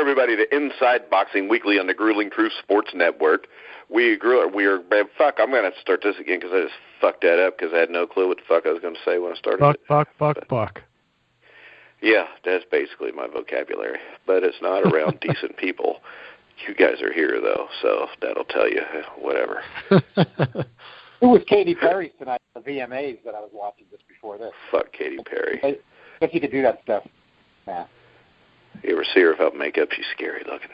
everybody to Inside Boxing Weekly on the Grueling Truth Sports Network. I'm going to start this again because I just fucked that up because I had no clue what the fuck I was going to say when I started Buck. Yeah, that's basically my vocabulary, but it's not around decent people. You guys are here, though, so that'll tell you whatever. It was Katy Perry tonight, the VMAs that I was watching just before this. Fuck Katy Perry. I guess you could do that stuff. Yeah. You ever see her without makeup? She's scary looking.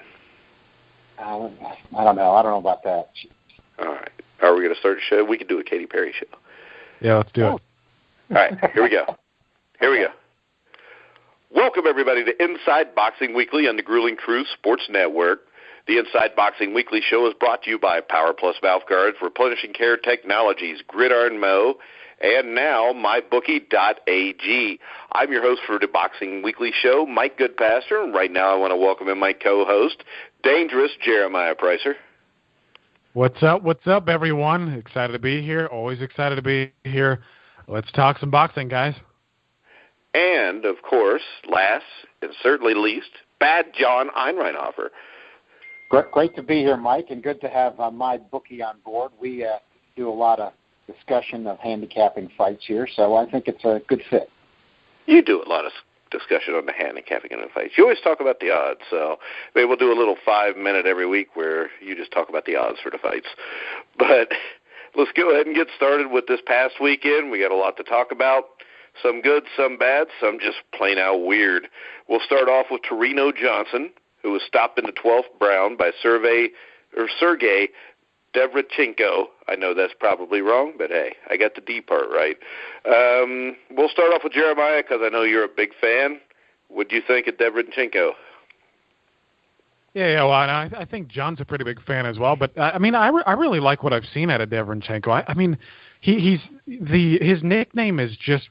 I don't know. I don't know about that. All right. Are we going to start a show? We could do a Katy Perry show. Yeah, let's do it. All right. Here we go. Welcome, everybody, to Inside Boxing Weekly on the Grueling Truth Sports Network. The Inside Boxing Weekly show is brought to you by Power Plus Mouth Guards, Replenishing Care Technologies, Gridiron Mo, and now MyBookie.ag. I'm your host for the Boxing Weekly show, Mike Goodpaster, and right now I want to welcome in my co-host, Dangerous Jeremiah Preisser. What's up, everyone? Excited to be here. Always excited to be here. Let's talk some boxing, guys. And, of course, last and certainly least, Bad John Einreinhofer. Great to be here, Mike, and good to have my bookie on board. We do a lot of discussion of handicapping fights here, so I think it's a good fit. You do a lot of discussion on the handicapping in the fights. You always talk about the odds, so maybe we'll do a little 5-minute every week where you just talk about the odds for the fights. But let's go ahead and get started with this past weekend. We got a lot to talk about. Some good, some bad, some just plain out weird. We'll start off with Torino Johnson, who was stopped in the 12th round by Sergey Devrichenko. I know that's probably wrong, but hey, I got the D part right. We'll start off with Jeremiah because I know you're a big fan. What do you think of Devrichenko? Yeah. Well, I think John's a pretty big fan as well. But I really like what I've seen out of Devrichenko. His nickname is just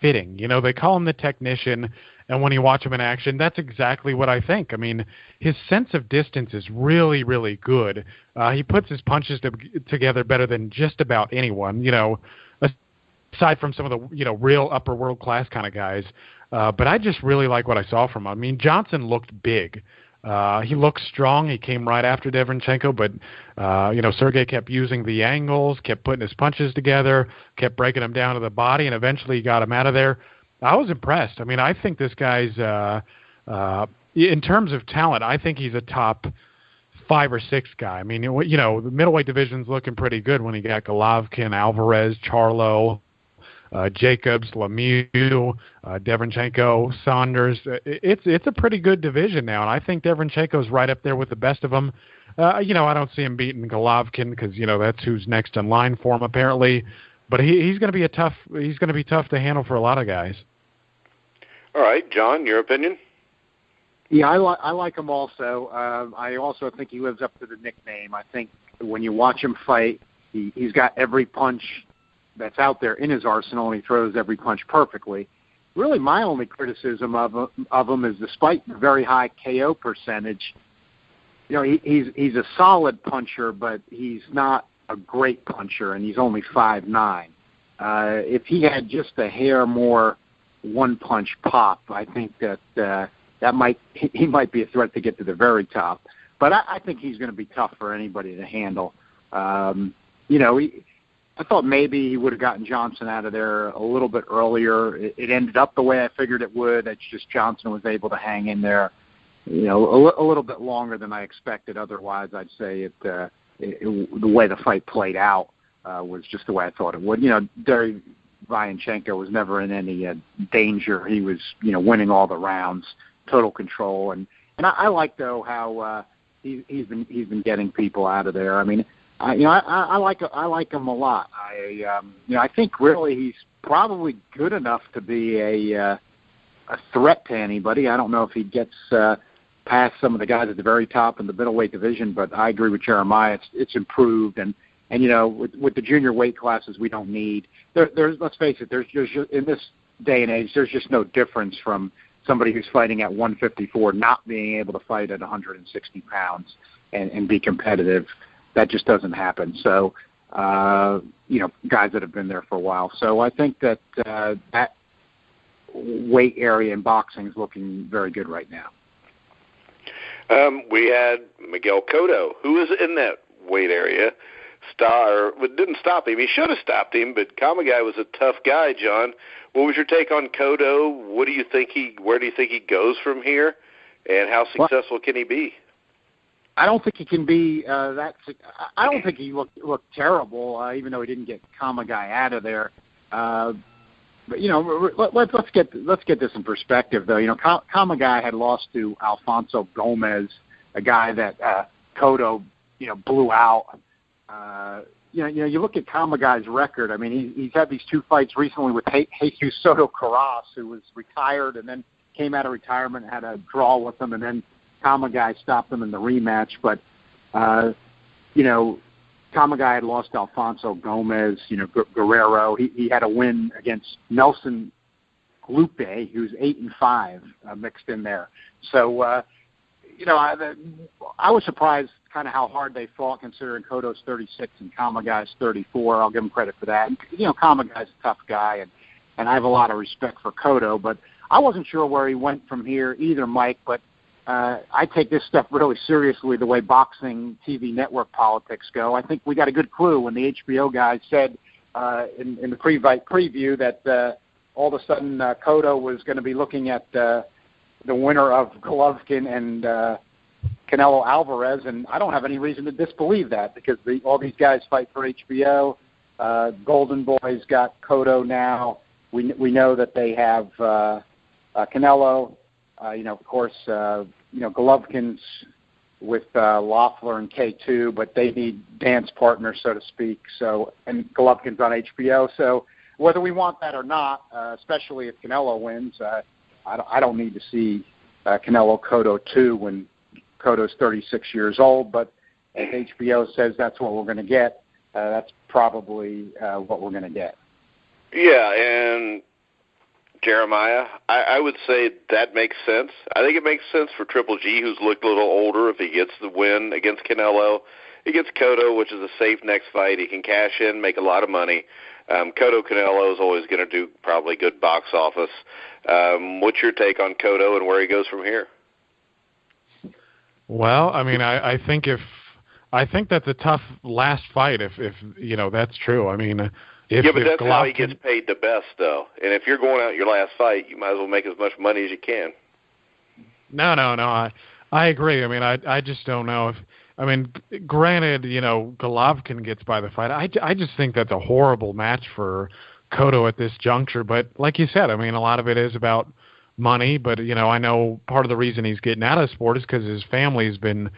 fitting. You know, they call him the technician, and when you watch him in action, that's exactly what I think. I mean, his sense of distance is really, really good. He puts his punches together better than just about anyone, you know, aside from some of the, you know, real upper world class kind of guys. But I just really like what I saw from him. I mean, Johnson looked big. He looked strong. He came right after Devrichenko, but, Sergey kept using the angles, kept putting his punches together, kept breaking him down to the body, and eventually he got him out of there. I was impressed. I mean, I think this guy's, in terms of talent, I think he's a top 5 or 6 guy. I mean, you know, the middleweight division's looking pretty good when you got Golovkin, Alvarez, Charlo, Jacobs, Lemieux, Devrichenko, Saunders. It's a pretty good division now, and I think Devrichenko's right up there with the best of them. I don't see him beating Golovkin because, you know, that's who's next in line for him apparently. But he's going to be tough to handle for a lot of guys. All right, John, your opinion? Yeah, I like him also. I also think he lives up to the nickname. I think when you watch him fight, he's got every punch that's out there in his arsenal, and he throws every punch perfectly. Really, my only criticism of him is, despite the very high KO percentage, you know, he's a solid puncher, but he's not a great puncher, and he's only 5'9". If he had just a hair more one-punch pop, I think that he might be a threat to get to the very top. But I think he's going to be tough for anybody to handle. I thought maybe he would have gotten Johnson out of there a little bit earlier. It ended up the way I figured it would. It's just Johnson was able to hang in there, you know, a little bit longer than I expected. Otherwise, I'd say the way the fight played out was just the way I thought it would. You know, Devrichenko was never in any danger. He was, you know, winning all the rounds, total control, and I like though how he's been getting people out of there. I mean, I like him a lot. I think really he's probably good enough to be a threat to anybody. I don't know if he gets past some of the guys at the very top in the middleweight division, but I agree with Jeremiah. It's improved, and you know, with the junior weight classes, we don't need. There's let's face it. There's just in this day and age, there's just no difference from somebody who's fighting at 154 not being able to fight at 160 pounds and be competitive. That just doesn't happen. So, guys that have been there for a while. So I think that that weight area in boxing is looking very good right now. We had Miguel Cotto, who was in that weight area. Didn't stop him. He should have stopped him, but Kamagai was a tough guy, John. What was your take on Cotto? Where do you think he goes from here, and how successful can he be? I don't think he can be I don't think he looked terrible, even though he didn't get Kamagai out of there. But let's get this in perspective, though. Kamagai had lost to Alfonso Gomez, a guy that Cotto blew out. You look at Kamagai's record. I mean, he's had these two fights recently with Jesus Soto Carras, who was retired and then came out of retirement and had a draw with him, and then Kamagai stopped him in the rematch. But Kamagai had lost to Alfonso Gomez, Guerrero. He had a win against Nelson Lupe, who's 8-5 mixed in there. So, I was surprised kind of how hard they fought, considering Cotto's 36 and Kamagai's 34. I'll give him credit for that. And, Kamagai's a tough guy, and I have a lot of respect for Cotto, but I wasn't sure where he went from here either, Mike, but I take this stuff really seriously, the way boxing TV network politics go. I think we got a good clue when the HBO guys said in the pre-fight preview that all of a sudden Cotto was going to be looking at the winner of Golovkin and Canelo Alvarez, and I don't have any reason to disbelieve that, because all these guys fight for HBO. Golden Boy's got Cotto now. We know that they have Canelo. Of course, Golovkin's with Loeffler and K2, but they need dance partners, so to speak. So, and Golovkin's on HBO. So, whether we want that or not, especially if Canelo wins, I don't need to see Canelo Cotto 2 when Cotto's 36 years old. But if HBO says that's what we're going to get, that's probably what we're going to get. Yeah, and Jeremiah, I would say that makes sense. I think it makes sense for Triple G, who's looked a little older. If he gets the win against Canelo, he gets Cotto, which is a safe next fight. He can cash in, make a lot of money. Cotto Canelo is always going to do probably good box office. What's your take on Cotto and where he goes from here? Well, I mean, I think that's a tough last fight if that's true. I mean, but that's how he gets paid the best, though. And if you're going out your last fight, you might as well make as much money as you can. No. I agree. I mean, I just don't know if. I mean, granted, Golovkin gets by the fight. I just think that's a horrible match for Cotto at this juncture. But like you said, I mean, a lot of it is about money. But I know part of the reason he's getting out of the sport is because his family's been,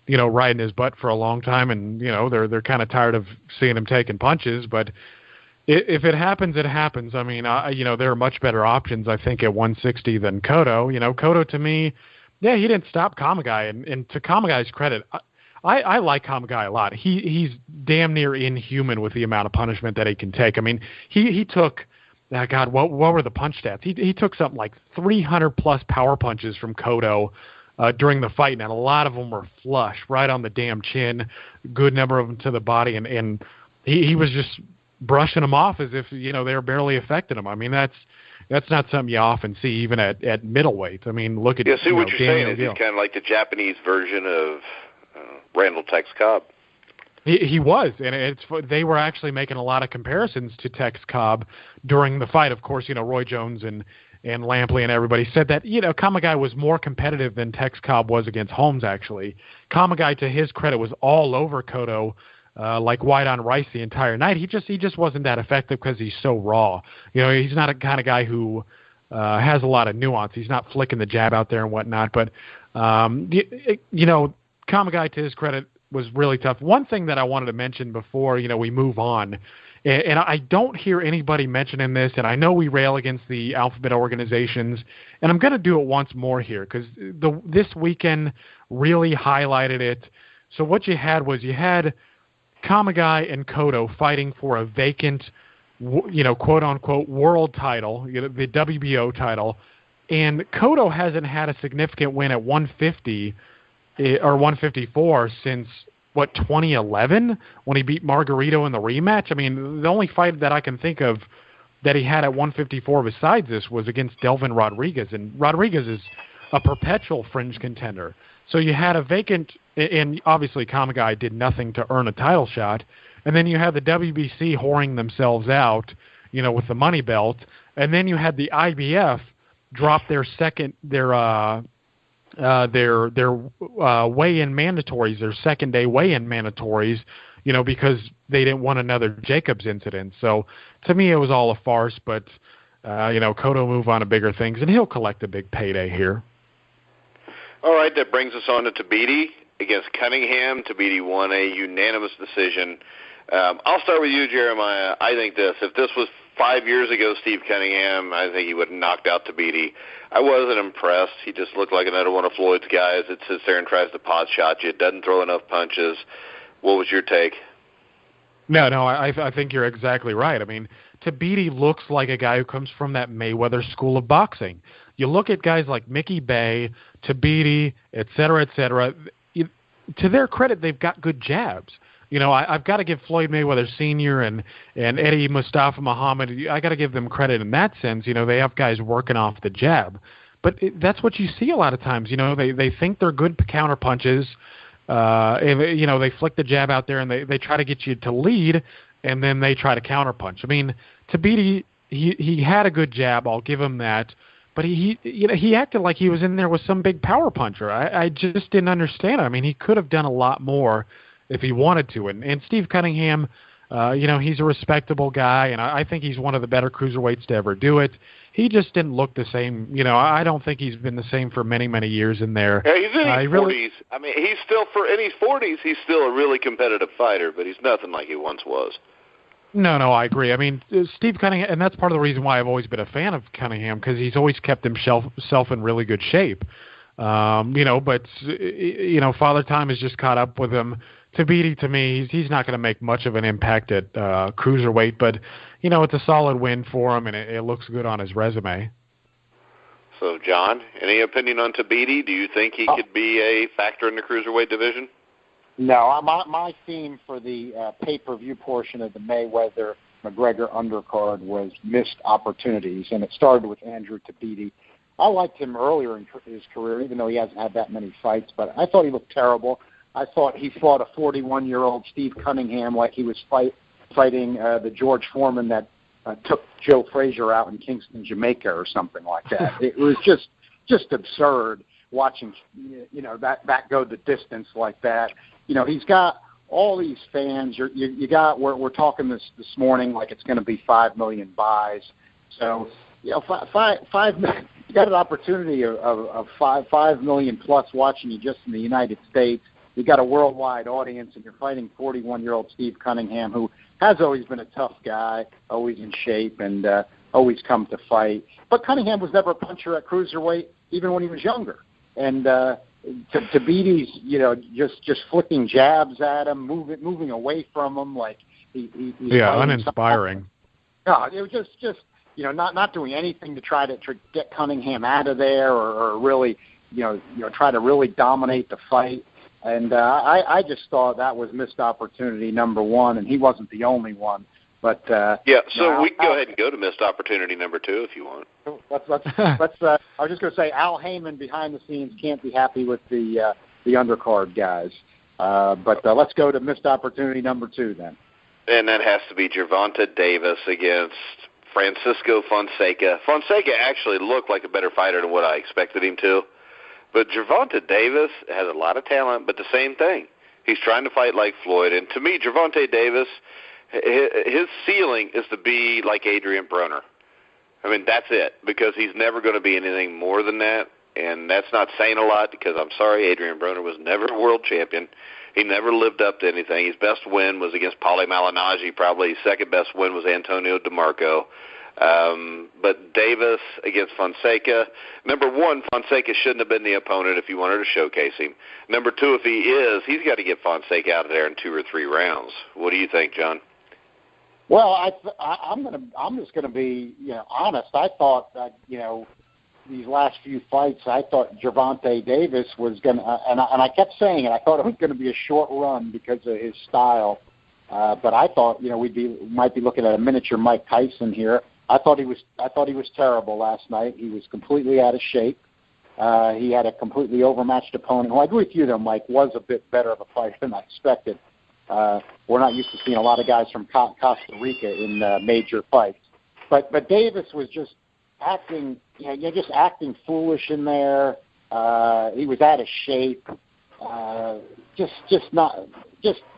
riding his butt for a long time, and they're kind of tired of seeing him taking punches. But if it happens, it happens. I mean, there are much better options, I think, at 160 than Cotto. Cotto, to me, yeah, he didn't stop Kamagai, and to Kamagai's credit, I like Kamagai a lot. He's damn near inhuman with the amount of punishment that he can take. I mean, he took, God, what were the punch stats? He took something like 300-plus power punches from Cotto during the fight, and a lot of them were flush, right on the damn chin, good number of them to the body, and he was just brushing them off as if they were barely affecting him. I mean, that's not something you often see even at middleweight. I mean, look at what you're saying is he's kind of like the Japanese version of Randall Tex Cobb. He was, and they were actually making a lot of comparisons to Tex Cobb during the fight. Of course, Roy Jones and Lampley and everybody said that Kamagai was more competitive than Tex Cobb was against Holmes. Actually, Kamagai, to his credit, was all over Cotto. Like white on rice the entire night. He just wasn't that effective because he's so raw. He's not a kind of guy who has a lot of nuance. He's not flicking the jab out there and whatnot. But Kamagai, to his credit, was really tough. One thing that I wanted to mention before we move on, and I don't hear anybody mentioning this, and I know we rail against the alphabet organizations, and I'm going to do it once more here because this weekend really highlighted it. So what you had Kamagai and Cotto fighting for a vacant, quote-unquote world title, the WBO title, and Cotto hasn't had a significant win at 150 or 154 since, 2011 when he beat Margarito in the rematch? I mean, the only fight that I can think of that he had at 154 besides this was against Delvin Rodriguez, and Rodriguez is a perpetual fringe contender. So you had a vacant, and obviously Kamigai did nothing to earn a title shot, and then you had the WBC whoring themselves out, with the money belt, and then you had the IBF drop their weigh-in mandatories, their second-day weigh-in mandatories, because they didn't want another Jacobs incident. So to me, it was all a farce, but, Cotto move on to bigger things, and he'll collect a big payday here. All right, that brings us on to Tabiti against Cunningham. Tabiti won a unanimous decision. I'll start with you, Jeremiah. I think if this was 5 years ago, Steve Cunningham, I think he would have knocked out Tabiti. I wasn't impressed. He just looked like another one of Floyd's guys that sits there and tries to pot shot you, doesn't throw enough punches. What was your take? No, I think you're exactly right. I mean, Tabiti looks like a guy who comes from that Mayweather school of boxing. You look at guys like Mickey Bay, Tabiti, et cetera, to their credit, they've got good jabs. I've got to give Floyd Mayweather Sr. and Eddie Mustafa Muhammad, I got to give them credit in that sense. They have guys working off the jab. But that's what you see a lot of times. They think they're good counter punches. They flick the jab out there and they try to get you to lead, and then they try to counter punch. I mean, Tabiti, he had a good jab. I'll give him that. But he acted like he was in there with some big power puncher. I just didn't understand it. I mean, he could have done a lot more if he wanted to. And Steve Cunningham, he's a respectable guy, and I think he's one of the better cruiserweights to ever do it. He just didn't look the same. I don't think he's been the same for many, many years in there. Yeah, he's in his 40s. I mean, he's still in his 40s. He's still a really competitive fighter, but he's nothing like he once was. No, I agree. I mean, Steve Cunningham, and that's part of the reason why I've always been a fan of Cunningham, because he's always kept himself in really good shape. But Father Time has just caught up with him. Tabiti, to me, he's not going to make much of an impact at cruiserweight, but it's a solid win for him, and it looks good on his resume. So, John, any opinion on Tabiti? Do you think he could be a factor in the cruiserweight division? No, my theme for the pay-per-view portion of the Mayweather-McGregor undercard was missed opportunities, and it started with Andrew Tabiti. I liked him earlier in his career, even though he hasn't had that many fights, but I thought he looked terrible. I thought he fought a 41-year-old Steve Cunningham like he was fighting the George Foreman that took Joe Frazier out in Kingston, Jamaica, or something like that. It was just absurd watching that go the distance like that. He's got all these fans. We're talking this morning like it's going to be 5 million buys. So 5 million. You got an opportunity of 5 million plus watching you just in the United States. You got a worldwide audience, and you're fighting 41-year-old Steve Cunningham, who has always been a tough guy, always in shape, and always come to fight. But Cunningham was never a puncher at cruiserweight, even when he was younger. And Tabiti's, just flicking jabs at him, moving away from him, like he's uninspiring. No, it was just not doing anything to try to get Cunningham out of there, or really, try to really dominate the fight. And I just thought that was missed opportunity number one, and he wasn't the only one. But we can go ahead and go to missed opportunity number two if you want. Let's I was just going to say, Al Heyman behind the scenes can't be happy with the undercard guys. But let's go to missed opportunity number two then. And that has to be Gervonta Davis against Francisco Fonseca. Fonseca actually looked like a better fighter than what I expected him to. But Gervonta Davis has a lot of talent, but the same thing. He's trying to fight like Floyd. And to me, Gervonta Davis, his ceiling is to be like Adrian Broner. I mean, that's it, because he's never going to be anything more than that. And that's not saying a lot, because I'm sorry, Adrian Broner was never a world champion. He never lived up to anything. His best win was against Paulie Malignaggi. Probably his second best win was Antonio DeMarco. But Davis against Fonseca, number one, Fonseca shouldn't have been the opponent if you wanted to showcase him. Number two, if he is, he's got to get Fonseca out of there in 2 or 3 rounds. What do you think, John? Well, I'm just gonna be honest. I thought that these last few fights, I thought Gervonta Davis was gonna, and I kept saying it. I thought it was going to be a short run because of his style. But I thought we might be looking at a miniature Mike Tyson here. I thought he was terrible last night. He was completely out of shape. He had a completely overmatched opponent, who I agree with you, though, Mike, was a bit better of a fighter than I expected. We're not used to seeing a lot of guys from Costa Rica in major fights. But Davis was just acting, just acting foolish in there. He was out of shape.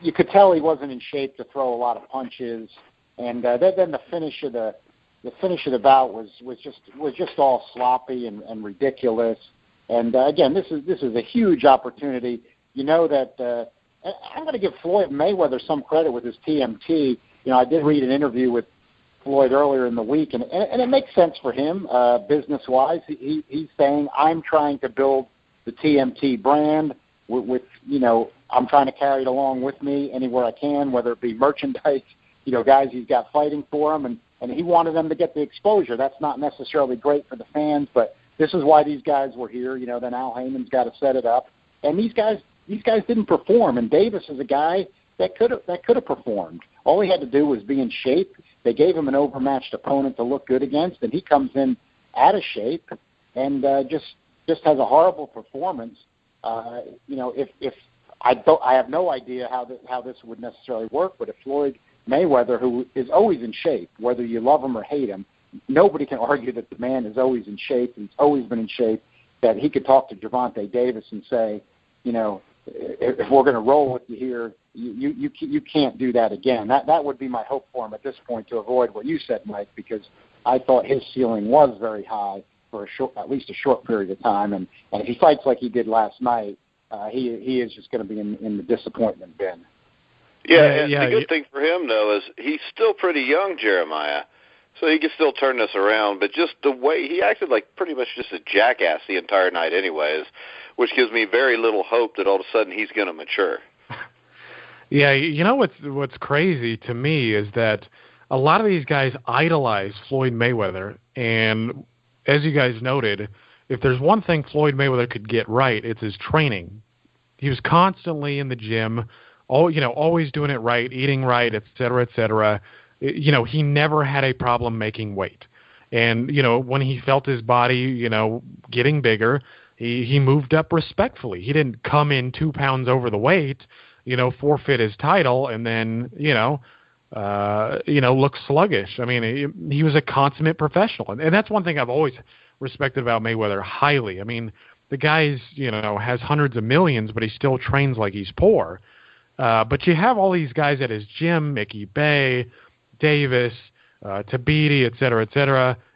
You could tell he wasn't in shape to throw a lot of punches. And then the finish of the bout was just all sloppy and ridiculous. And again, this is a huge opportunity. You know that I'm going to give Floyd Mayweather some credit with his TMT. I did read an interview with Floyd earlier in the week, and it makes sense for him business-wise. He's saying, I'm trying to build the TMT brand with I'm trying to carry it along with me anywhere I can, whether it be merchandise, guys he's got fighting for him, and he wanted them to get the exposure. That's not necessarily great for the fans, but this is why these guys were here. Then Al Heyman's got to set it up, and these guys didn't perform. And Davis is a guy that could have performed. All he had to do was be in shape. They gave him an overmatched opponent to look good against, and he comes in out of shape and just has a horrible performance. If I have no idea how this would necessarily work, but if Floyd Mayweather, who is always in shape, whether you love him or hate him, nobody can argue that the man is always in shape. He's always been in shape. That he could talk to Gervonta Davis and say, if we're going to roll with you here, you can't do that again. That would be my hope for him at this point, to avoid what you said, Mike, because I thought his ceiling was very high for at least a short period of time. And if he fights like he did last night, he is just going to be in the disappointment bin. Yeah, the good thing for him, though, is he's still pretty young, Jeremiah, so he can still turn this around. But just the way he acted like pretty much just a jackass the entire night anyways, which gives me very little hope that all of a sudden he's going to mature. Yeah, what's crazy to me is that a lot of these guys idolize Floyd Mayweather, and as you guys noted, if there's one thing Floyd Mayweather could get right, it's his training. He was constantly in the gym, always doing it right, eating right, et cetera, et cetera. He never had a problem making weight. And, when he felt his body, getting bigger, he moved up respectfully. He didn't come in 2 pounds over the weight, forfeit his title, and then, look sluggish. I mean, he was a consummate professional. And that's one thing I've always respected about Mayweather highly. I mean, the guy's, has hundreds of millions, but he still trains like he's poor. But you have all these guys at his gym, Mickey Bay, Davis, Tabiti, et cetera,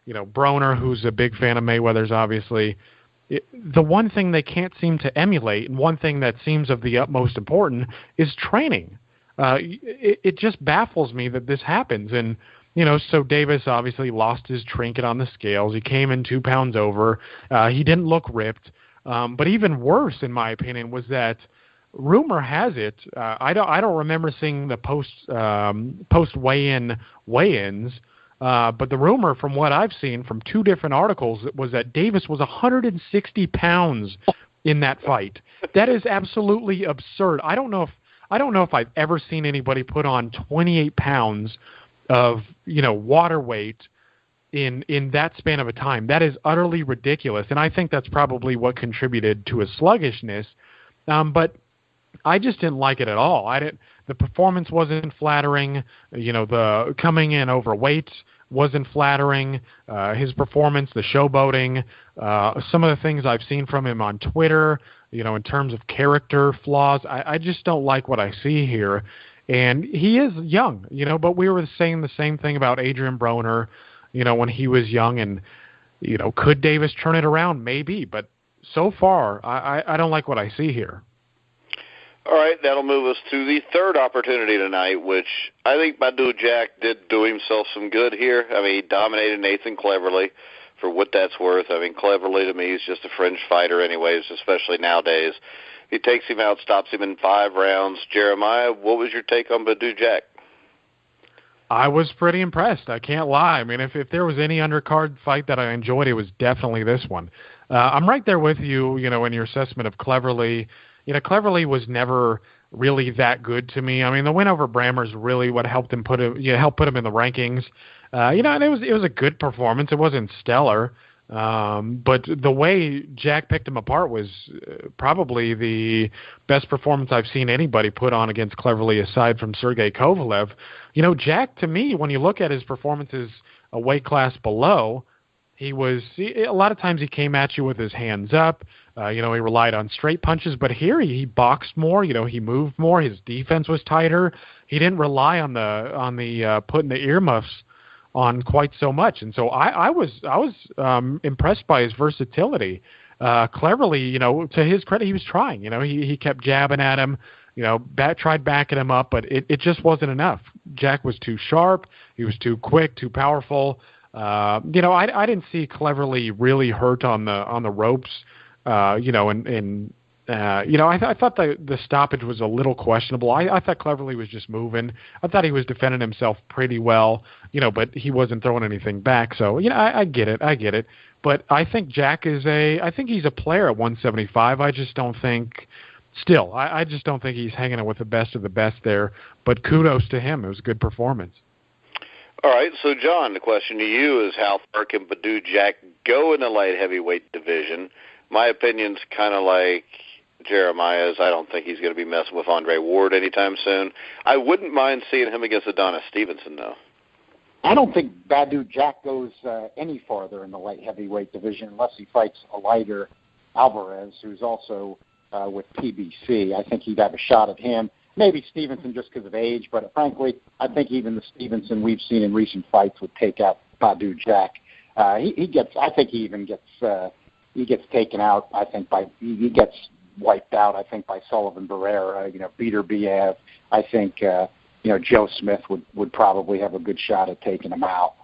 Broner, who's a big fan of Mayweather's, obviously. The one thing they can't seem to emulate, and one thing that seems of the utmost importance, is training. It just baffles me that this happens. And, so Davis obviously lost his trinket on the scales. He came in 2 pounds over. He didn't look ripped. But even worse, in my opinion, was that rumor has it, I don't remember seeing the post weigh-ins, but the rumor from what I've seen from 2 different articles was that Davis was 160 pounds in that fight. That is absolutely absurd. I don't know if I've ever seen anybody put on 28 pounds of water weight in that span of a time. That is utterly ridiculous, and I think that's probably what contributed to his sluggishness. But I just didn't like it at all. The performance wasn't flattering. The coming in overweight wasn't flattering. His performance, the showboating, some of the things I've seen from him on Twitter, in terms of character flaws, I just don't like what I see here. And he is young, but we were saying the same thing about Adrian Broner, when he was young. And, could Davis turn it around? Maybe. But so far, I don't like what I see here. All right, that'll move us to the third opportunity tonight, which I think Badou Jack did do himself some good here. I mean, he dominated Nathan Cleverly, for what that's worth. I mean, Cleverly to me is just a fringe fighter anyways, especially nowadays. He takes him out, stops him in 5 rounds. Jeremiah, what was your take on Badou Jack? I was pretty impressed. I can't lie. I mean, if there was any undercard fight that I enjoyed, it was definitely this one. I'm right there with you, in your assessment of Cleverly. Cleverly was never really that good to me. I mean, the win over Brammer's really what helped put him in the rankings. And it was a good performance. It wasn't stellar. But the way Jack picked him apart was probably the best performance I've seen anybody put on against Cleverly aside from Sergey Kovalev. Jack, to me, when you look at his performances a weight class below, a lot of times he came at you with his hands up. He relied on straight punches, but here he boxed more. He moved more. His defense was tighter. He didn't rely on the putting the earmuffs on quite so much, and so I was impressed by his versatility. Cleverly, to his credit, he was trying. He kept jabbing at him. Tried backing him up, but it just wasn't enough. Jack was too sharp. He was too quick, too powerful. I didn't see Cleverly really hurt on the ropes. I thought the stoppage was a little questionable. I thought Cleverly was just moving. I thought he was defending himself pretty well, but he wasn't throwing anything back. So, I get it. But I think Jack I think he's a player at 175. I just don't think he's hanging out with the best of the best there. But kudos to him. It was a good performance. All right, so John, the question to you is how far can Badou Jack go in the light heavyweight division? My opinion's kind of like Jeremiah's. I don't think he's going to be messing with Andre Ward anytime soon. I wouldn't mind seeing him against Adonis Stevenson, though. I don't think Badou Jack goes any farther in the light heavyweight division unless he fights a lighter Alvarez, who's also with PBC. I think he'd have a shot at him. Maybe Stevenson just because of age, but frankly, I think even the Stevenson we've seen in recent fights would take out Badou Jack. He gets taken out. I think he gets wiped out. I think by Sullivan Barrera. Beterbiev. I think Joe Smith would probably have a good shot at taking him out.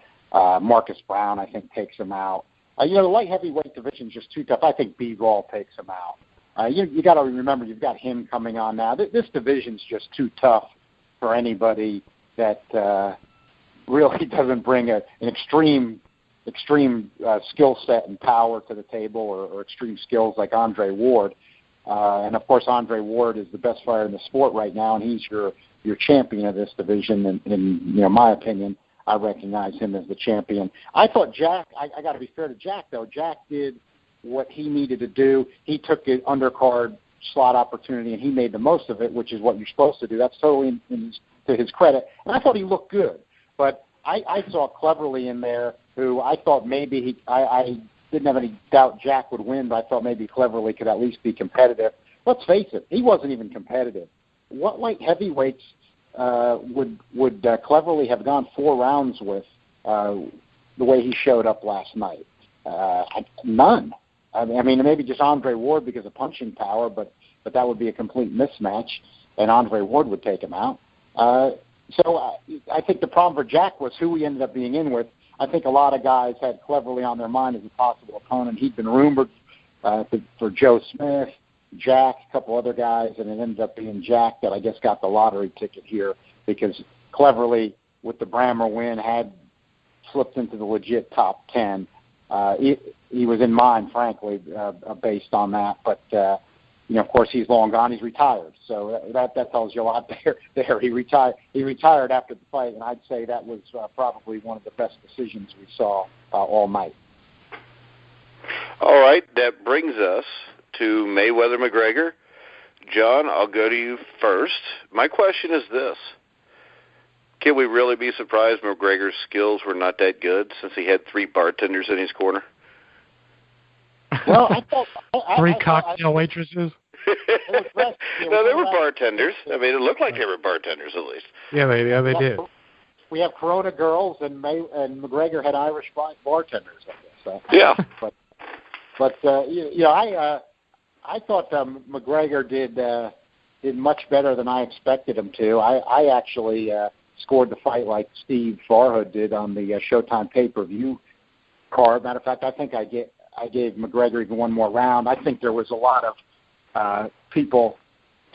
Marcus Brown, I think, takes him out. The light heavyweight division is just too tough. I think B-Ball takes him out. You got to remember, you've got him coming on now. This division's just too tough for anybody that really doesn't bring an extreme skill set and power to the table, or extreme skills like Andre Ward. And of course, Andre Ward is the best fighter in the sport right now, and he's your champion of this division. And in my opinion, I recognize him as the champion. I thought Jack. I got to be fair to Jack, though. Jack did what he needed to do. He took the undercard slot opportunity, and he made the most of it, which is what you're supposed to do. That's totally to his credit. And I thought he looked good. But I saw Cleverly in there, who I thought maybe I didn't have any doubt Jack would win, but I thought maybe Cleverly could at least be competitive. Let's face it, he wasn't even competitive. What light heavyweights would Cleverly have gone 4 rounds with the way he showed up last night? None. I mean, maybe just Andre Ward because of punching power, but that would be a complete mismatch, and Andre Ward would take him out. So I think the problem for Jack was who he ended up being in with. I think a lot of guys had Cleverly on their mind as a possible opponent. He'd been rumored for Joe Smith, Jack, a couple other guys, and it ended up being Jack that I guess got the lottery ticket here because Cleverly, with the Brammer win, had slipped into the legit top 10. He was in mind, frankly, based on that. But, of course, he's long gone. He's retired. So that tells you a lot there. He retired after the fight, and I'd say that was probably one of the best decisions we saw all night. All right, that brings us to Mayweather-McGregor. John, I'll go to you first. My question is this. Can we really be surprised McGregor's skills were not that good since he had 3 bartenders in his corner? Well, I thought... 3 cocktail waitresses? No, they were bartenders. I mean, it looked like they were bartenders, at least. Yeah, they did. We have Corona girls, and McGregor had Irish bartenders, I guess. Yeah. But I thought McGregor did much better than I expected him to. I actually scored the fight like Steve Farhood did on the Showtime pay-per-view card. Matter of fact, I think I gave McGregor even one more round. I think there was a lot of people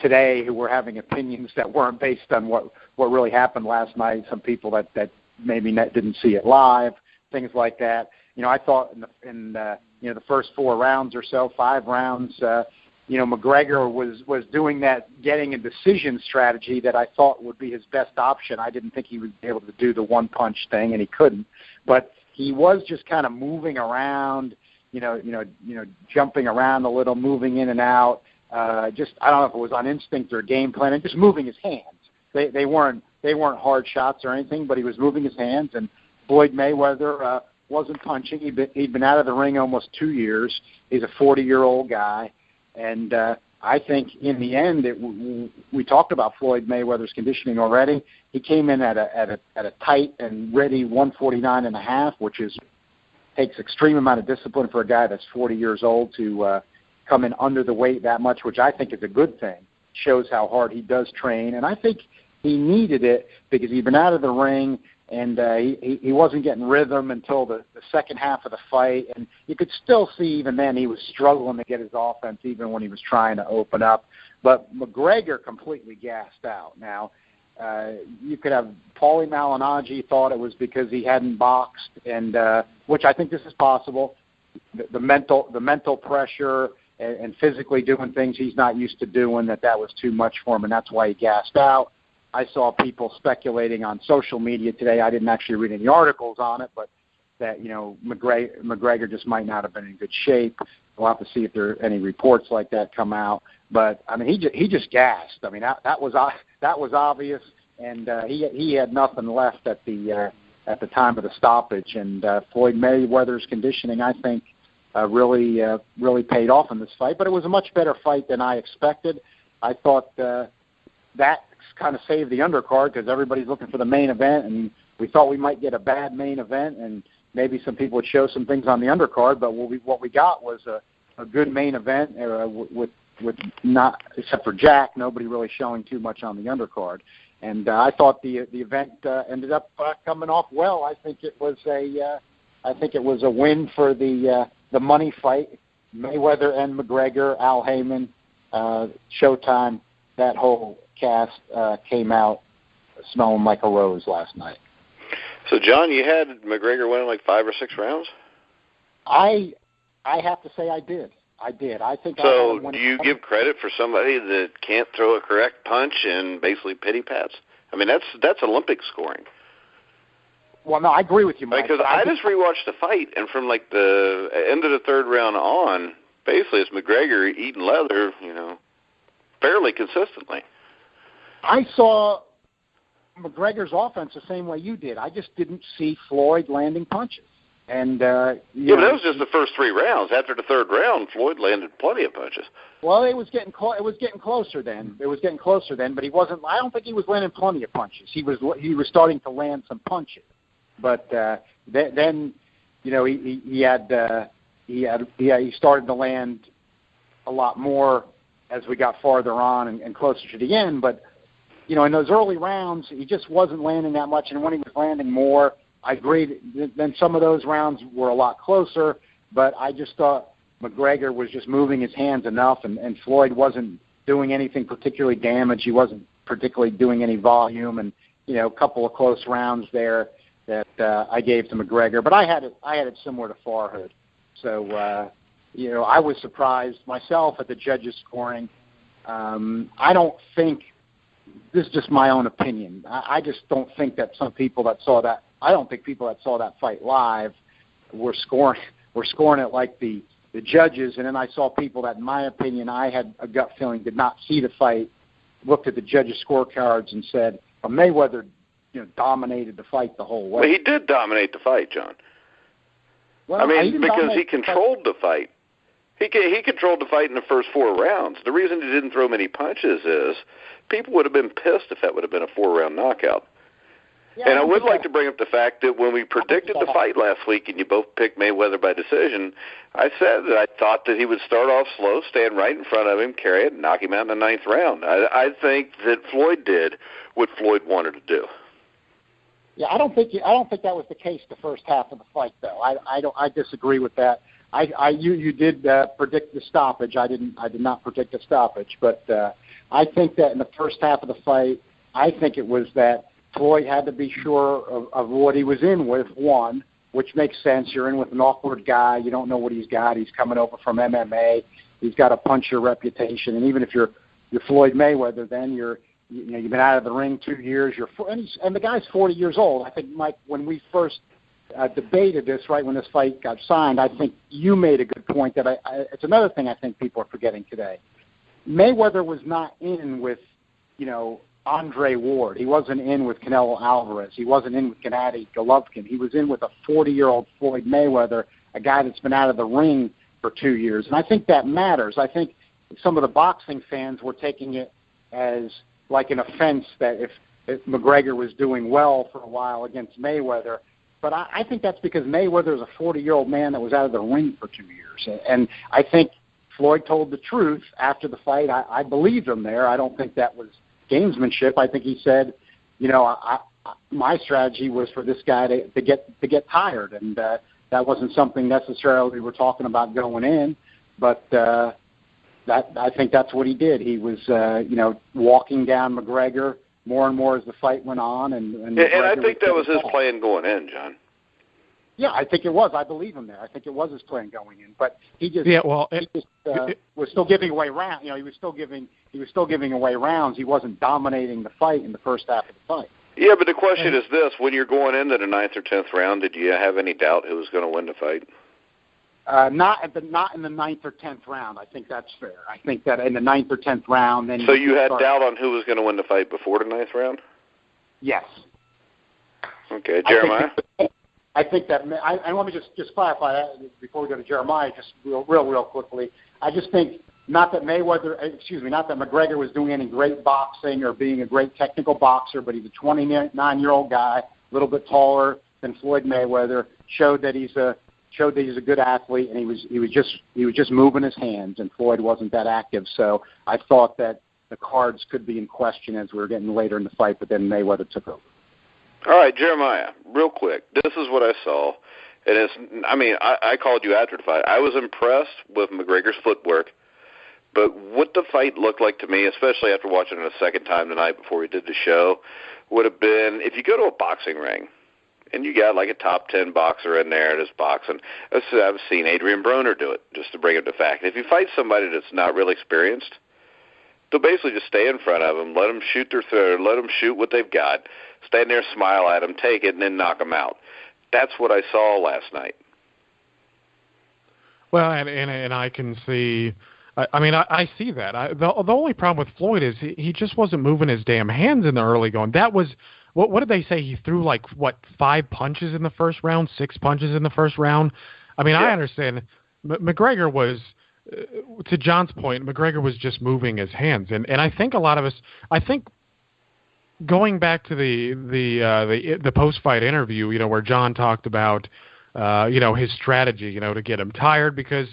today who were having opinions that weren't based on what really happened last night. Some people that maybe didn't see it live, things like that. I thought in the first 4 rounds or so, 5 rounds, McGregor was doing that, getting a decision strategy that I thought would be his best option. I didn't think he would be able to do the one-punch thing, and he couldn't. But he was just kind of moving around, jumping around a little, moving in and out. I don't know if it was on instinct or game plan, and just moving his hands. They weren't hard shots or anything, but he was moving his hands. And Floyd Mayweather wasn't punching. He'd been out of the ring almost 2 years. He's a 40-year-old guy, and I think in the end, we talked about Floyd Mayweather's conditioning already. He came in at a tight and ready 149.5, which takes extreme amount of discipline for a guy that's 40 years old to come in under the weight that much, which I think is a good thing. Shows how hard he does train, and I think he needed it because he'd been out of the ring, and he wasn't getting rhythm until the second half of the fight, and you could still see even then he was struggling to get his offense even when he was trying to open up. But McGregor completely gassed out. Now, you could have Paulie Malignaggi thought it was because he hadn't boxed, and which I think this is possible. The mental pressure and physically doing things he's not used to doing, that was too much for him, and that's why he gassed out. I saw people speculating on social media today. I didn't actually read any articles on it, but that, McGregor just might not have been in good shape. We'll have to see if there are any reports like that come out. But, I mean, he just gassed. I mean, that was obvious, and he had nothing left at the time of the stoppage. And Floyd Mayweather's conditioning, I think, really paid off in this fight. But it was a much better fight than I expected. I thought that kind of saved the undercard because everybody's looking for the main event, and we thought we might get a bad main event, and maybe some people would show some things on the undercard. But what we got was a good main event with not, except for Jack, nobody really showing too much on the undercard. And I thought the event ended up coming off well. I think it was a win for the money fight. Mayweather and McGregor, Al Heyman, Showtime, that whole cast came out smelling like a rose last night. So, John, you had McGregor winning like 5 or 6 rounds? I have to say I did. I think. So, do you give credit for somebody that can't throw a correct punch and basically pity pats? I mean, that's Olympic scoring. Well, no, I agree with you, Mike. Because I just rewatched the fight, and from like the end of the third round on, basically it's McGregor eating leather, fairly consistently. I saw McGregor's offense the same way you did. I just didn't see Floyd landing punches. And but that was just the first 3 rounds. After the third round, Floyd landed plenty of punches. Well, it was getting closer then. But he wasn't. I don't think he was landing plenty of punches. He was starting to land some punches. But then he started to land a lot more as we got farther on and closer to the end. But in those early rounds, he just wasn't landing that much. And when he was landing more, I agreed. Then some of those rounds were a lot closer. But I just thought McGregor was just moving his hands enough, and Floyd wasn't doing anything particularly damage. He wasn't particularly doing any volume, and a couple of close rounds there that I gave to McGregor. But I had it similar to Farhood. So I was surprised myself at the judges' scoring. I don't think. This is just my own opinion. I just don't think that some people that saw that. I don't think people that saw that fight live were scoring it like the judges. And then I saw people that, in my opinion, I had a gut feeling did not see the fight, looked at the judges' scorecards and said, well, Mayweather, dominated the fight the whole way. Well, he did dominate the fight, John. Well, because he controlled the fight. He controlled the fight in the first 4 rounds. The reason he didn't throw many punches is people would have been pissed if that would have been a 4-round knockout. Yeah, and I would like to bring up the fact that when we predicted the fight last week and you both picked Mayweather by decision, I said that I thought that he would start off slow, stand right in front of him, carry it, and knock him out in the 9th round. I think that Floyd did what Floyd wanted to do. Yeah, I don't think that was the case the first half of the fight, though. I disagree with that. You did predict the stoppage. I did not predict the stoppage, but I think that in the first half of the fight, I think it was that Floyd had to be sure of what he was in with, one, which makes sense. You're in with an awkward guy. You don't know what he's got. He's coming over from MMA. He's got a puncher reputation, and even if you're Floyd Mayweather, then you've been out of the ring 2 years. And the guy's 40 years old. I think, Mike, when we first debated this right when this fight got signed, I think you made a good point that it's another thing I think people are forgetting today. Mayweather was not in with, Andre Ward. He wasn't in with Canelo Alvarez. He wasn't in with Gennady Golovkin. He was in with a 40-year-old Floyd Mayweather, a guy that's been out of the ring for 2 years. And I think that matters. I think some of the boxing fans were taking it as like an offense that if McGregor was doing well for a while against Mayweather. But I think that's because Mayweather is a 40-year-old man that was out of the ring for 2 years. And I think Floyd told the truth after the fight. I believed him there. I don't think that was gamesmanship. I think he said, my strategy was for this guy to get tired, and that wasn't something necessarily we're talking about going in. But I think that's what he did. He was, walking down McGregor more and more as the fight went on. And I think that was his plan going in, John. Yeah, I think it was. I believe him there. I think it was his plan going in. But he just, was still giving away rounds. He was still giving away rounds. He wasn't dominating the fight in the first half of the fight. Yeah, but the question is this: when you're going into the 9th or 10th round, did you have any doubt who was going to win the fight? Not in the 9th or 10th round. I think that's fair. I think that in the 9th or 10th round, then. So you had doubt on who was going to win the fight before the 9th round? Yes. Okay, Jeremiah. I think that, and let me just clarify that before we go to Jeremiah, just real quickly. I just think not that McGregor was doing any great boxing or being a great technical boxer, but he's a 29-year-old guy, a little bit taller than Floyd Mayweather. Showed that he's a good athlete, and he was just moving his hands, and Floyd wasn't that active. So I thought that the cards could be in question as we were getting later in the fight, but then Mayweather took over. All right, Jeremiah, real quick. This is what I saw. And I called you after the fight. I was impressed with McGregor's footwork, but what the fight looked like to me, especially after watching it a second time tonight before we did the show, would have been if you go to a boxing ring and you got like a top 10 boxer in there that's boxing. I've seen Adrian Broner do it, just to bring up the fact. If you fight somebody that's not really experienced, they'll basically just stay in front of them, let them shoot their third, let them shoot what they've got, stand there, smile at them, take it, and then knock them out. That's what I saw last night. Well, and I can see, I see that. The only problem with Floyd is he just wasn't moving his damn hands in the early going. That was, what did they say? He threw 5 punches in the first round, 6 punches in the first round. Yeah. I understand. McGregor was, to John's point, McGregor was just moving his hands. And I think a lot of us, going back to the post-fight interview, where John talked about, his strategy, to get him tired because,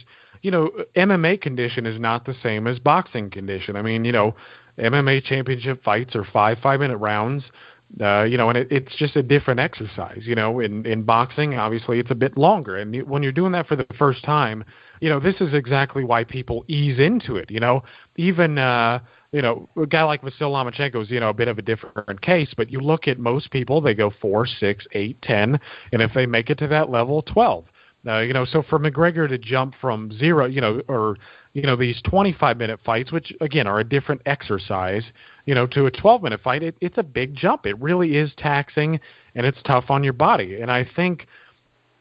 MMA condition is not the same as boxing condition. MMA championship fights are 5-minute rounds, and it's just a different exercise. In boxing, obviously, it's a bit longer. And when you're doing that for the first time, this is exactly why people ease into it. Even a guy like Vasyl Lomachenko is, a bit of a different case, but you look at most people, they go 4, 6, 8, 10, and if they make it to that level, 12. So for McGregor to jump from 0, or these 25-minute fights, which, again, are a different exercise, to a 12-minute fight, it's a big jump. It really is taxing, and it's tough on your body. And I think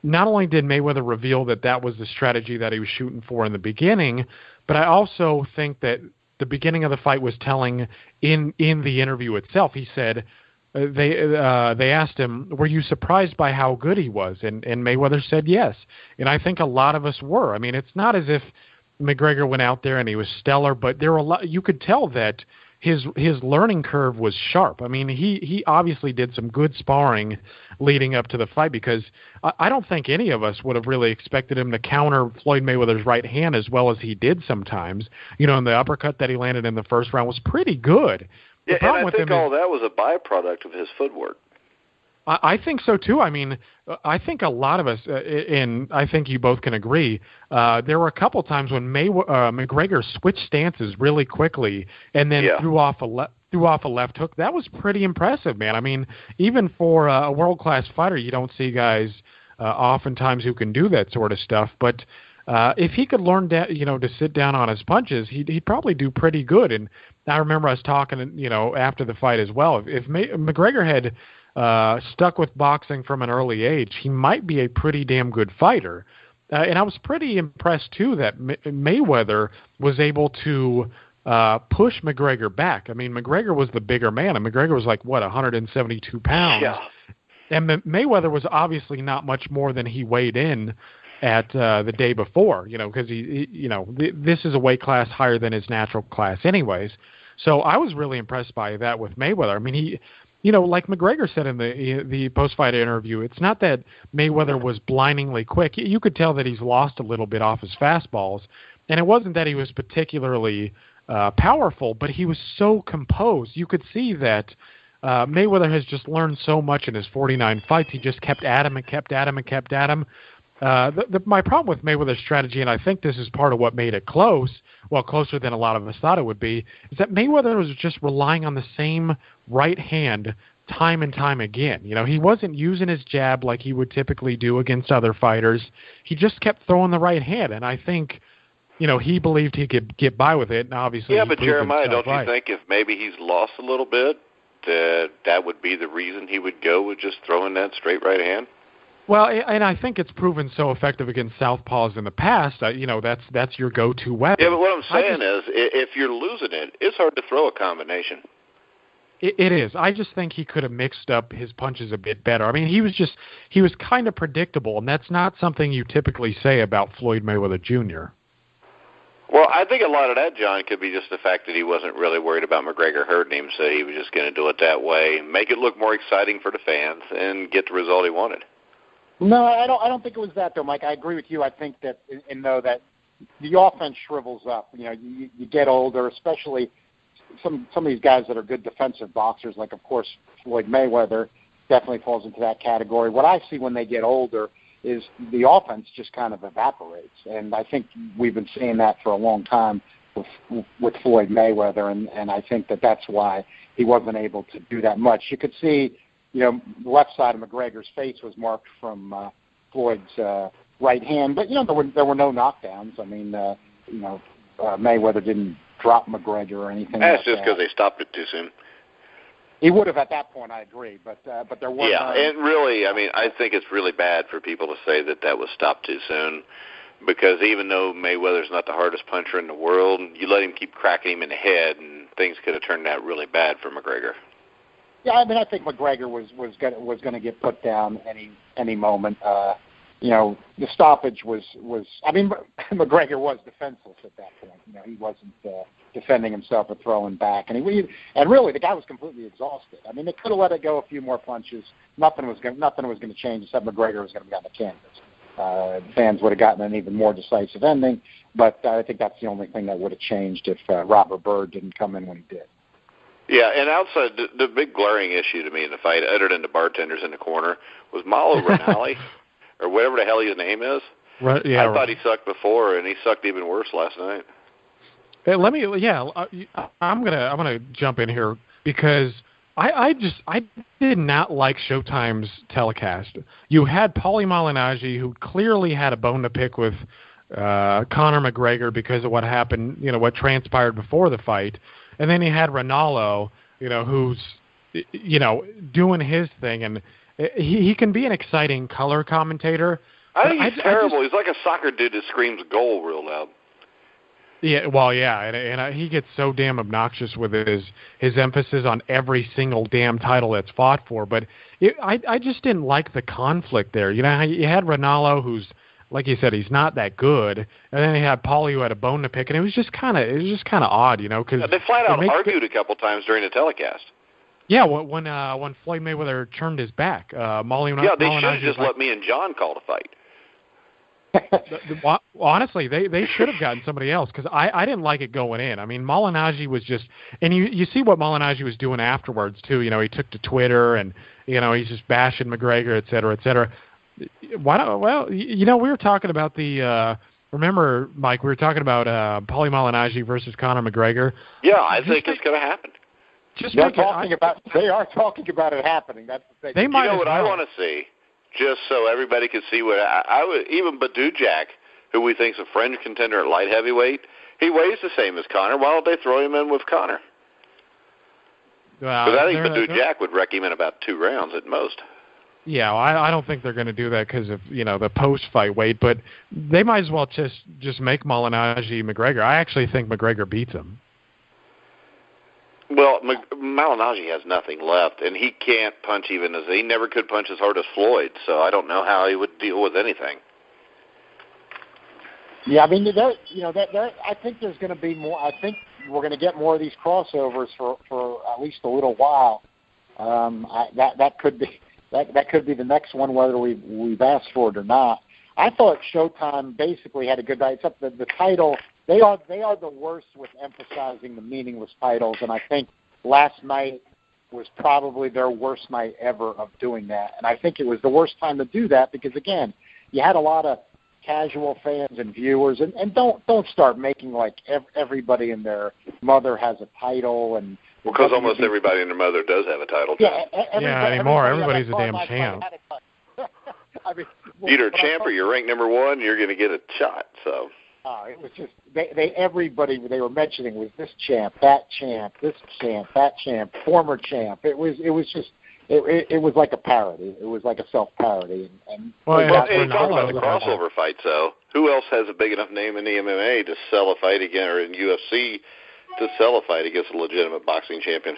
not only did Mayweather reveal that was the strategy that he was shooting for in the beginning, but I also think that the beginning of the fight was telling in the interview itself. He said they asked him, were you surprised by how good he was? And Mayweather said yes. And I think a lot of us were. It's not as if McGregor went out there and he was stellar, but there were a lot. You could tell that his learning curve was sharp. He obviously did some good sparring leading up to the fight because I don't think any of us would have really expected him to counter Floyd Mayweather's right hand as well as he did sometimes. And the uppercut that he landed in the first round was pretty good. Yeah, and I think all that was a byproduct of his footwork. I think so, too. I think a lot of us, and I think you both can agree, there were a couple times when McGregor switched stances really quickly and then threw off a left hook. That was pretty impressive, man. Even for a world-class fighter, you don't see guys oftentimes who can do that sort of stuff. But if he could learn to sit down on his punches, he'd probably do pretty good. And I remember us talking, after the fight as well. If McGregor had stuck with boxing from an early age, he might be a pretty damn good fighter. And I was pretty impressed, too, that Mayweather was able to push McGregor back. I mean, McGregor was the bigger man, and McGregor was 172 pounds. Yeah. And Mayweather was obviously not much more than he weighed in at the day before, because this is a weight class higher than his natural class anyways. So I was really impressed by that with Mayweather. I mean, he, like McGregor said in the post-fight interview, it's not that Mayweather was blindingly quick. You could tell that he's lost a little bit off his fastballs, and it wasn't that he was particularly powerful, but he was so composed. You could see that Mayweather has just learned so much in his 49 fights. He just kept at him and kept at him and kept at him. My problem with Mayweather's strategy, and I think this is part of what made it closer than a lot of us thought it would be, is that Mayweather was just relying on the same right hand time and time again. He wasn't using his jab like he would typically do against other fighters. He just kept throwing the right hand, and I think, he believed he could get by with it, and obviously yeah, but Jeremiah, don't right. you think if maybe he's lost a little bit, that would be the reason he would go with just throwing that straight right hand? Well, and I think it's proven so effective against southpaws in the past. That's your go-to weapon. Yeah, but what I'm saying is, if you're losing it, it's hard to throw a combination. It is. I just think he could have mixed up his punches a bit better. I mean, he was kind of predictable, and that's not something you typically say about Floyd Mayweather Jr. Well, I think a lot of that, John, could be just the fact that he wasn't really worried about McGregor hurting him, so he was just going to do it that way, make it look more exciting for the fans, and get the result he wanted. No, I don't think it was that, though, Mike. I agree with you. I think that, that the offense shrivels up. You get older, especially some of these guys that are good defensive boxers, like, of course, Floyd Mayweather definitely falls into that category. What I see when they get older is the offense just kind of evaporates. And I think we've been seeing that for a long time with Floyd Mayweather, and I think that's why he wasn't able to do that much. You could see, the left side of McGregor's face was marked from Floyd's right hand, but, there were no knockdowns. I mean, Mayweather didn't drop McGregor or anything That's like just that. because they stopped it too soon. He would have at that point, I agree, but there was. Yeah, and really, I mean, I think it's really bad for people to say that was stopped too soon, because even though Mayweather's not the hardest puncher in the world, you let him keep cracking him in the head, and things could have turned out really bad for McGregor. Yeah, I mean, I think McGregor was going to get put down any moment. The stoppage was. I mean, McGregor was defenseless at that point. He wasn't defending himself or throwing back, and really the guy was completely exhausted. I mean, they could have let it go a few more punches. Nothing was going to change except McGregor was going to be on the canvas. The fans would have gotten an even more decisive ending, but I think that's the only thing that would have changed if Robert Byrd didn't come in when he did. Yeah, and outside, the big glaring issue to me in the fight, other than the bartenders in the corner, was Malo Rinaldi, or whatever the hell his name is. Right, yeah, I thought he sucked before, and he sucked even worse last night. Hey, I'm gonna jump in here because I did not like Showtime's telecast. You had Paulie Malignaggi, who clearly had a bone to pick with Conor McGregor because of what happened, what transpired before the fight. And then you had Ronaldo, who's, doing his thing. And he can be an exciting color commentator. I think he's terrible. He's like a soccer dude that screams goal real loud. Yeah, well, yeah, and he gets so damn obnoxious with his emphasis on every single damn title that's fought for. But I just didn't like the conflict there. You had Ronaldo, who's, like you said, he's not that good, and then you had Paulie, who had a bone to pick, and it was just kind of odd, because they flat out argued a couple times during the telecast. Yeah, when Floyd Mayweather turned his back, Malignaggi. Yeah, they should have just let me and John call the fight. Honestly, they should have gotten somebody else, because I didn't like it going in. I mean, Malignaggi was just, and you see what Malignaggi was doing afterwards too. He took to Twitter and he's just bashing McGregor, et cetera, et cetera. We were talking about remember, Mike, we were talking about Paulie Malignaggi versus Conor McGregor. Yeah, I think it's going to happen. They are talking about it happening. That's the thing. You know what I want to see? Just so everybody can see what I would, even Badujak, who we think is a fringe contender at light heavyweight, he weighs the same as Conor. Why don't they throw him in with Conor? Because I think Badou Jack would wreck him in about 2 rounds at most. Yeah, well, I don't think they're going to do that because of the post-fight weight, but they might as well just make Malignaggi McGregor. I actually think McGregor beats him. Well, Malignaggi has nothing left, and he can't punch he never could punch as hard as Floyd, so I don't know how he would deal with anything. Yeah, I mean, I think there's going to be more. I think we're going to get more of these crossovers for at least a little while. That could be the next one, whether we've asked for it or not. I thought Showtime basically had a good night. Except the title, they are the worst with emphasizing the meaningless titles, and I think last night was probably their worst night ever of doing that. And I think it was the worst time to do that because, again, you had a lot of casual fans and viewers, and don't start making like everybody and their mother has a title and. Well, because almost everybody and their mother does have a title. Yeah, anymore. Everybody's a damn champ. I mean, either a champ or you're ranked number 1, you're going to get a shot. So. It was just everybody they were mentioning was this champ, that champ, this champ, that champ, former champ. It was like a parody. It was like a self-parody. It's all about the crossover fight. So who else has a big enough name in the MMA to sell a fight again, or in UFC to sell a fight against a legitimate boxing champion?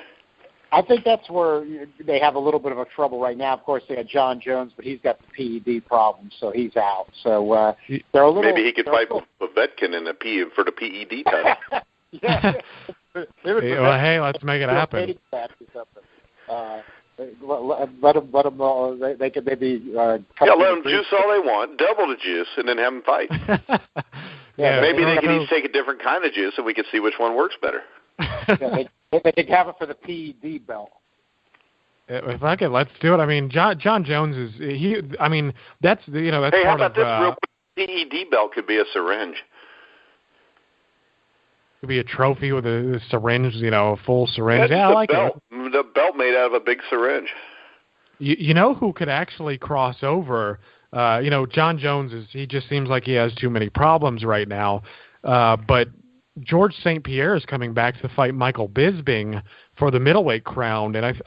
I think that's where they have a little bit of a trouble right now. Of course, they had John Jones, but he's got the PED problem, so he's out. So they're a little. Maybe he could fight Povetkin for the PED title. Yeah. Hey, let's make it happen. Let them. They could maybe. Let them juice all they want, double the juice, and then have them fight. Maybe they could each take a different kind of juice, and we could see which one works better. They could have it for the PED belt. If I could, let's do it. I mean, John Jones is he. I mean, that's that's hey, part how about of. This real quick? PED belt could be a syringe. Could be a trophy with a syringe, a full syringe. Yeah, I like it. The the belt made out of a big syringe. You know who could actually cross over? John Jones he just seems like he has too many problems right now. But George St. Pierre is coming back to fight Michael Bisping for the middleweight crown, and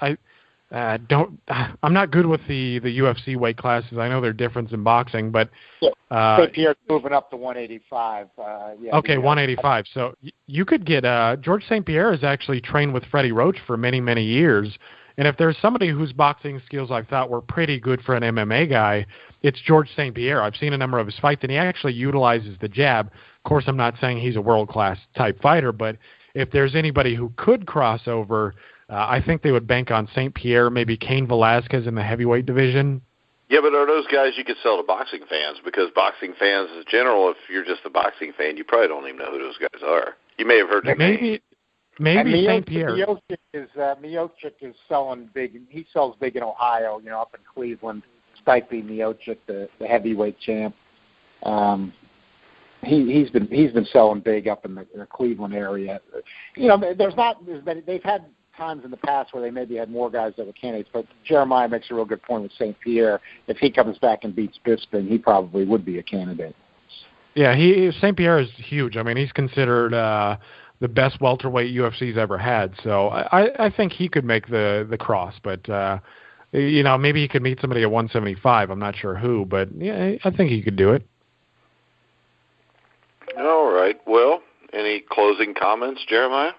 I'm not good with the UFC weight classes. I know they're different in boxing, but St. Pierre's moving up to 185. 185. So you could get George St. Pierre has actually trained with Freddie Roach for many, many years. And if there's somebody whose boxing skills I thought were pretty good for an MMA guy, it's George St. Pierre. I've seen a number of his fights, and he actually utilizes the jab. Of course, I'm not saying he's a world-class type fighter, but if there's anybody who could cross over, I think they would bank on St. Pierre, maybe Cain Velasquez in the heavyweight division. Yeah, but are those guys you could sell to boxing fans? Because boxing fans in general, if you're just a boxing fan, you probably don't even know who those guys are. You may have heard their name. Maybe St. Pierre. Miocic is selling big. He sells big in Ohio, up in Cleveland. Stipe Miocic, the heavyweight champ. He's been selling big up in the Cleveland area. They've had times in the past where they maybe had more guys that were candidates, but Jeremiah makes a real good point with St. Pierre. If he comes back and beats Bisping, he probably would be a candidate. Yeah, St. Pierre is huge. I mean, he's considered the best welterweight UFC's ever had. So I think he could make the cross, but maybe he could meet somebody at 175. I'm not sure who, but yeah, I think he could do it. All right. Well, any closing comments, Jeremiah?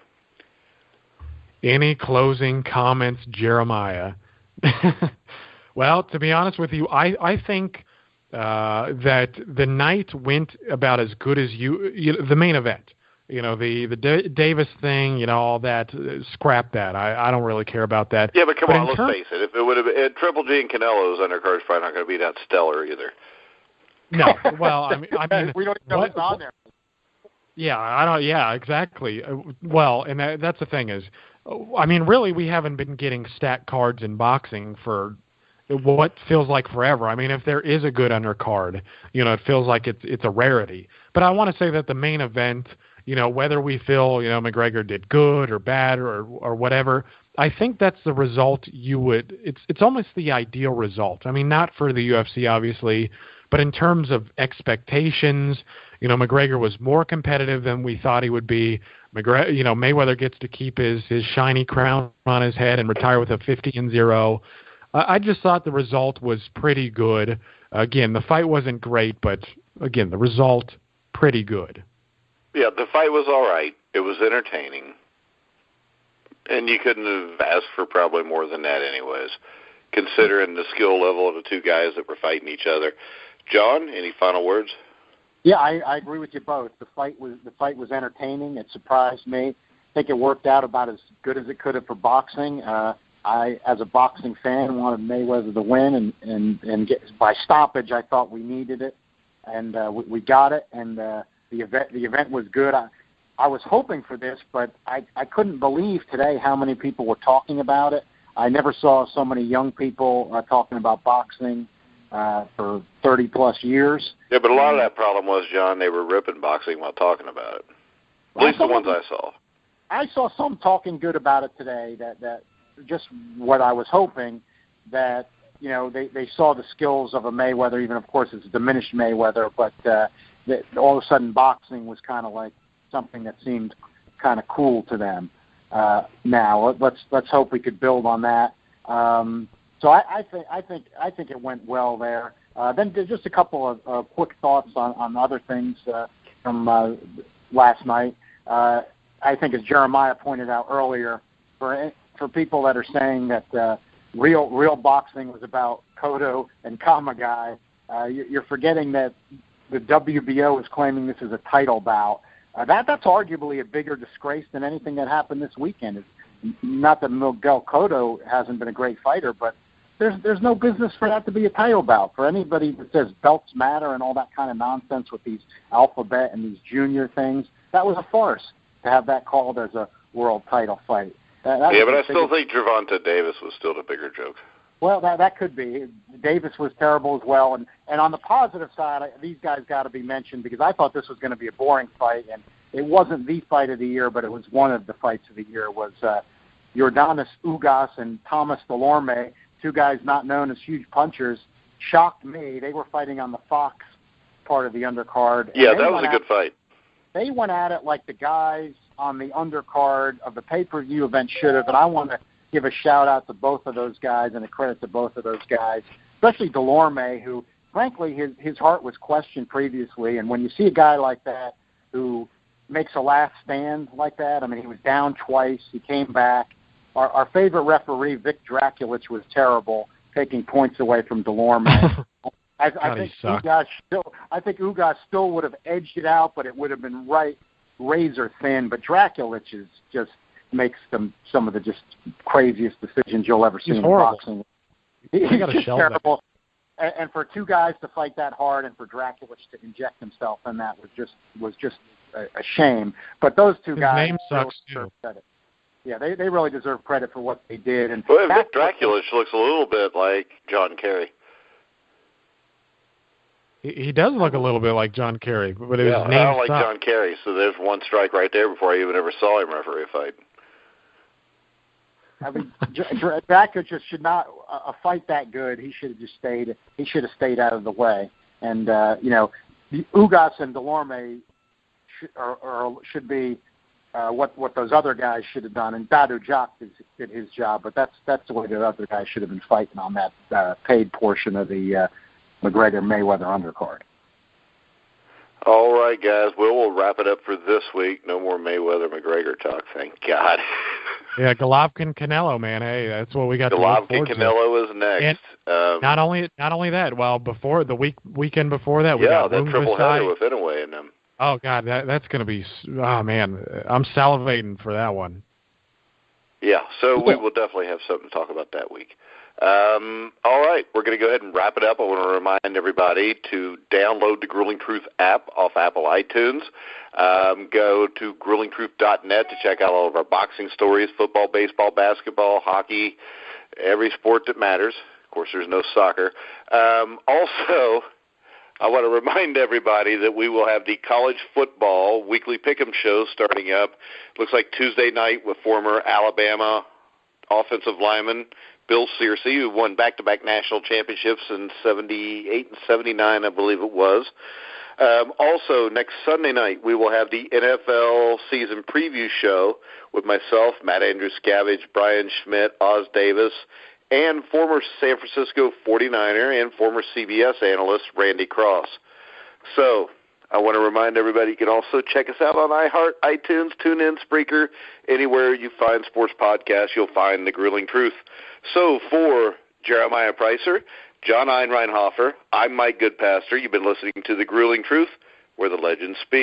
Any closing comments, Jeremiah? Well, to be honest with you, I think that the night went about as good as the main event. The Davis thing, all that, scrap that. I don't really care about that. Yeah, but come on, let's face it. If it would have Triple G and Canelo's undercard's probably not going to be that stellar either. No, well, I mean, we don't know what's on there. Yeah, I don't. Yeah, exactly. Well, and that's the thing is, I mean, really, we haven't been getting stacked cards in boxing for what feels like forever. I mean, if there is a good undercard, it feels like it's a rarity. But I want to say that the main event, whether we feel McGregor did good or bad or whatever, I think that's the result it's almost the ideal result. I mean, not for the UFC obviously, But in terms of expectations, McGregor was more competitive than we thought he would be. Mayweather gets to keep his shiny crown on his head and retire with a 50-0. I just thought the result was pretty good. Again, the fight wasn't great, but again, the result pretty good. Yeah, the fight was all right. It was entertaining. And you couldn't have asked for probably more than that anyways, considering the skill level of the two guys that were fighting each other. John, any final words? Yeah, I agree with you both. The fight was entertaining. It surprised me. I think it worked out about as good as it could have for boxing. I, as a boxing fan, wanted Mayweather to win, and get, by stoppage, I thought we needed it, and we got it. And the event was good. I was hoping for this, but I couldn't believe today how many people were talking about it. I never saw so many young people talking about boxing for 30-plus years. Yeah, but a lot of that problem was, John, they were ripping boxing while talking about it. At least the ones I saw. I saw some talking good about it today, that just what I was hoping, that they saw the skills of a Mayweather, even, of course, it's a diminished Mayweather, but that all of a sudden boxing was kind of like something that seemed kind of cool to them. Now let's hope we could build on that. So I think it went well there. Then there's just a couple of quick thoughts on other things from last night. I think, as Jeremiah pointed out earlier, for people that are saying that real boxing was about Cotto and Kamagai, you're forgetting that the WBO is claiming this is a title bout. That's arguably a bigger disgrace than anything that happened this weekend. Not that McGregoe Cotto hasn't been a great fighter, but there's no business for that to be a title bout. For anybody that says belts matter and all that kind of nonsense with these alphabet and these junior things, that was a farce to have that called as a world title fight. But I still think Gervonta Davis was still the bigger joke. Well, that could be. Davis was terrible as well. And on the positive side, these guys got to be mentioned, because I thought this was going to be a boring fight, and it wasn't the fight of the year, but it was one of the fights of the year. It was Yordanis Ugas and Thomas Delorme, two guys not known as huge punchers. Shocked me. They were fighting on the Fox part of the undercard. Yeah, that was a good fight. They went at it like the guys on the undercard of the pay-per-view event should have, and I want to give a shout-out to both of those guys and a credit to both of those guys, especially Delorme, who, frankly, his heart was questioned previously. And when you see a guy like that who makes a last stand like that, I mean, he was down twice. He came back. Our favorite referee, Vic Draculich, was terrible, taking points away from Delorme. I think Ugas still would have edged it out, but it would have been razor thin. But Draculich is just makes some of the just craziest decisions you'll ever see in boxing. He's just terrible. And for two guys to fight that hard, and for Draculich to inject himself in that was just a shame. But those two guys really deserve credit. Yeah, they really deserve credit for what they did. And Vic Draculich looks a little bit like John Kerry. He does look a little bit like John Kerry, but his name I don't like John Kerry, so there's one strike right there before I even ever saw him referee a fight. I mean, Draculich should not a fight that good. He should have just stayed. He should have stayed out of the way. And Ugas and Delorme should be what those other guys should have done. And Dadu Jock did his job, but that's the way the other guys should have been fighting on that paid portion of the McGregor-Mayweather undercard. All right, guys. We'll wrap it up for this week. No more Mayweather-McGregor talk, thank God. Yeah, Golovkin-Canelo, man. Hey, that's what we got to look forward to. Golovkin-Canelo is next. And not only that, well, before the weekend before that, we got that triple header with Inoue in them. Oh, God, that's going to be – oh, man, I'm salivating for that one. Yeah, so we will definitely have something to talk about that week. All right, we're going to go ahead and wrap it up. I want to remind everybody to download the Grueling Truth app off Apple iTunes. Go to grulingtruth.net to check out all of our boxing stories, football, baseball, basketball, hockey, every sport that matters. Of course, there's no soccer. Also, I want to remind everybody that we will have the college football weekly pick'em show starting up. Looks like Tuesday night with former Alabama offensive lineman Bill Searcy, who won back-to-back national championships in 78 and 79, I believe it was. Also, next Sunday night, we will have the NFL season preview show with myself, Matt Andrews-Scavage, Brian Schmidt, Oz Davis, and former San Francisco 49er and former CBS analyst Randy Cross. So I want to remind everybody you can also check us out on iHeart, iTunes, TuneIn, Spreaker. Anywhere you find sports podcasts, you'll find The Grueling Truth. So for Jeremiah Preisser, John Einreinhofer, I'm Mike Goodpaster. You've been listening to The Grueling Truth, where the legends speak.